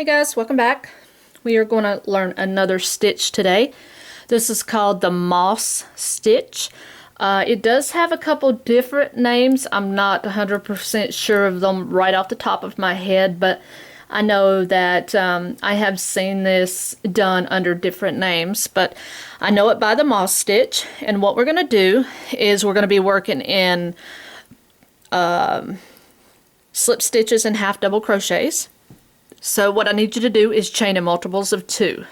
Hey guys, welcome back. We are going to learn another stitch today. This is called the moss stitch. It does have a couple different names. I'm not 100% sure of them right off the top of my head, but I know that I have seen this done under different names, but I know it by the moss stitch. And what we're going to do is we're going to be working in slip stitches and half double crochets. So what I need you to do is chain in multiples of 2.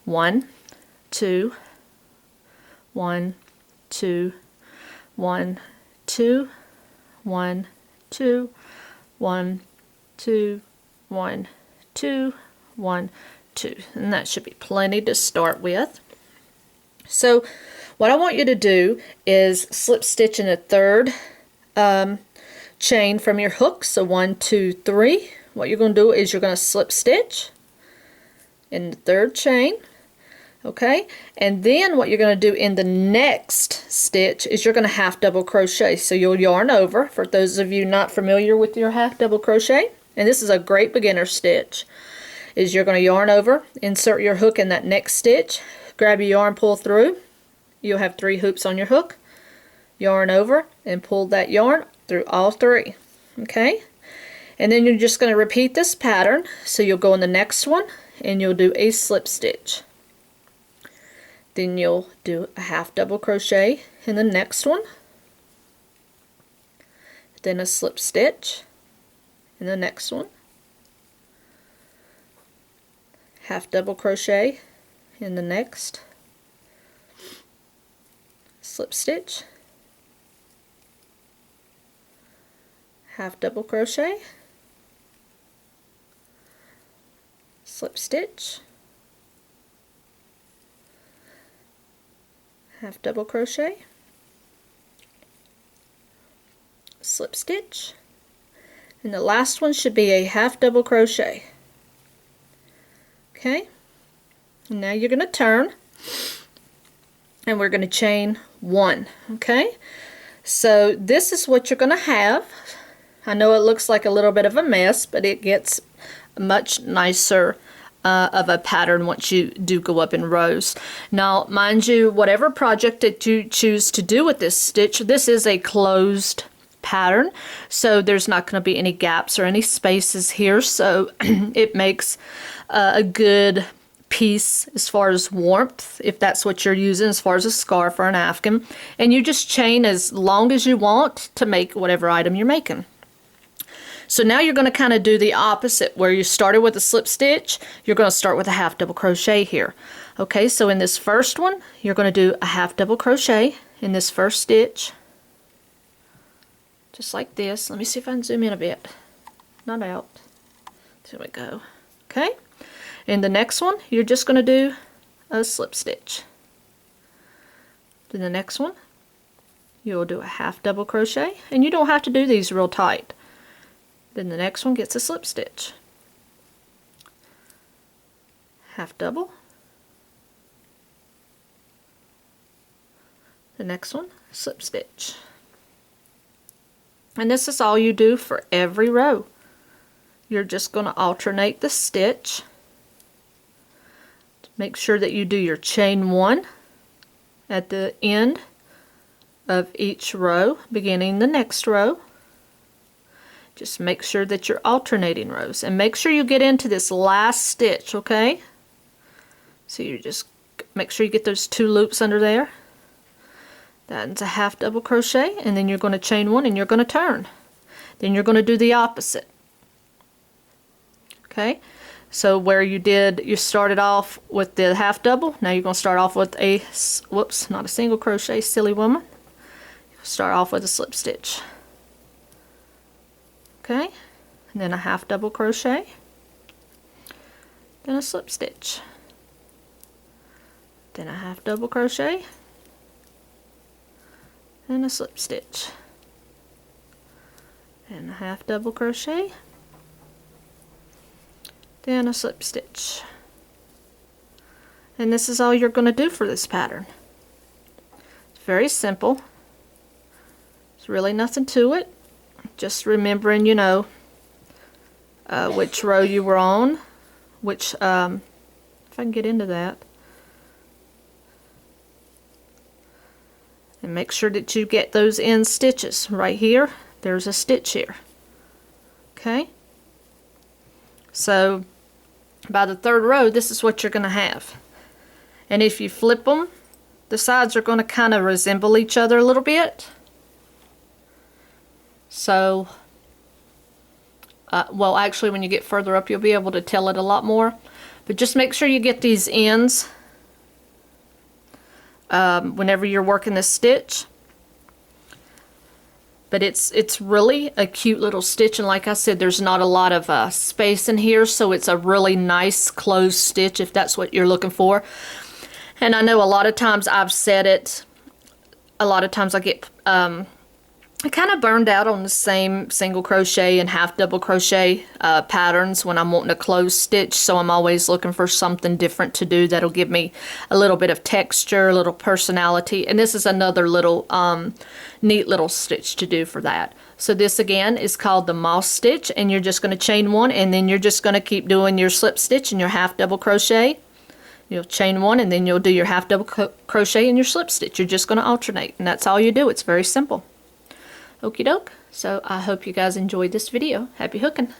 1, 2, 1, 2, 1, 2, 1, 2, 1, 2, 1, 2, 1, 2. And that should be plenty to start with. So what I want you to do is slip stitch in a third chain from your hook. So 1, 2, 3. What you're going to do is you're going to slip stitch in the third chain, okay? And then what you're going to do in the next stitch is you're going to half double crochet. So you'll yarn over, for those of you not familiar with your half double crochet, and this is a great beginner stitch, is you're going to yarn over, insert your hook in that next stitch, grab your yarn, pull through. You'll have 3 hoops on your hook, yarn over, and pull that yarn through all 3, okay? And then you're just going to repeat this pattern. So you'll go in the next one and you'll do a slip stitch. Then you'll do a half double crochet in the next one. Then a slip stitch in the next one. Half double crochet in the next. Slip stitch. Half double crochet. Slip stitch, half double crochet, slip stitch, and the last one should be a half double crochet. Okay, and now you're going to turn and we're going to chain 1. Okay, so this is what you're going to have. I know it looks like a little bit of a mess, but it gets much nicer of a pattern once you do go up in rows. Now mind you, whatever project that you choose to do with this stitch, this is a closed pattern, so there's not going to be any gaps or any spaces here, so it makes a good piece as far as warmth, if that's what you're using as far as a scarf or an afghan. And you just chain as long as you want to make whatever item you're making. So now you're going to kind of do the opposite. Where you started with a slip stitch, you're going to start with a half double crochet here. Okay, so in this first one, you're going to do a half double crochet in this first stitch. Just like this. Let me see if I can zoom in a bit. Not out. There we go. Okay, in the next one, you're just going to do a slip stitch. Then the next one, you'll do a half double crochet, and you don't have to do these real tight. Then the next one gets a slip stitch. Half double. The next one, slip stitch. And this is all you do for every row. You're just going to alternate the stitch. Make sure that you do your chain 1 at the end of each row, beginning the next row. Just make sure that you're alternating rows, and make sure you get into this last stitch, okay? So you just make sure you get those 2 loops under there. That's a half double crochet, and then you're going to chain 1 and you're going to turn. Then you're going to do the opposite. Okay? So where you started off with the half double, now you're going to start off with a, whoops, not a single crochet, silly woman. Start off with a slip stitch. Okay, and then a half double crochet, then a slip stitch, then a half double crochet, and a slip stitch, and a half double crochet, then a slip stitch. And this is all you're going to do for this pattern. It's very simple. There's really nothing to it. Just remembering, you know, which row you were on, which if I can get into that. And make sure that you get those end stitches. Right here, there's a stitch here. Okay? So by the third row, this is what you're going to have. And if you flip them, the sides are going to kind of resemble each other a little bit. So, well, actually, when you get further up, you'll be able to tell it a lot more. But just make sure you get these ends whenever you're working this stitch. But it's really a cute little stitch, and like I said, there's not a lot of space in here, so it's a really nice closed stitch if that's what you're looking for. And I know a lot of times I've said it, a lot of times I get kind of burned out on the same single crochet and half double crochet patterns when I'm wanting a closed stitch, so I'm always looking for something different to do that'll give me a little bit of texture, a little personality, and this is another little neat little stitch to do for that. So this again is called the moss stitch, and you're just going to chain one, and then you're just going to keep doing your slip stitch and your half double crochet. You'll chain one, and then you'll do your half double crochet and your slip stitch. You're just going to alternate, and that's all you do. It's very simple. Okie doke. So I hope you guys enjoyed this video. Happy hooking!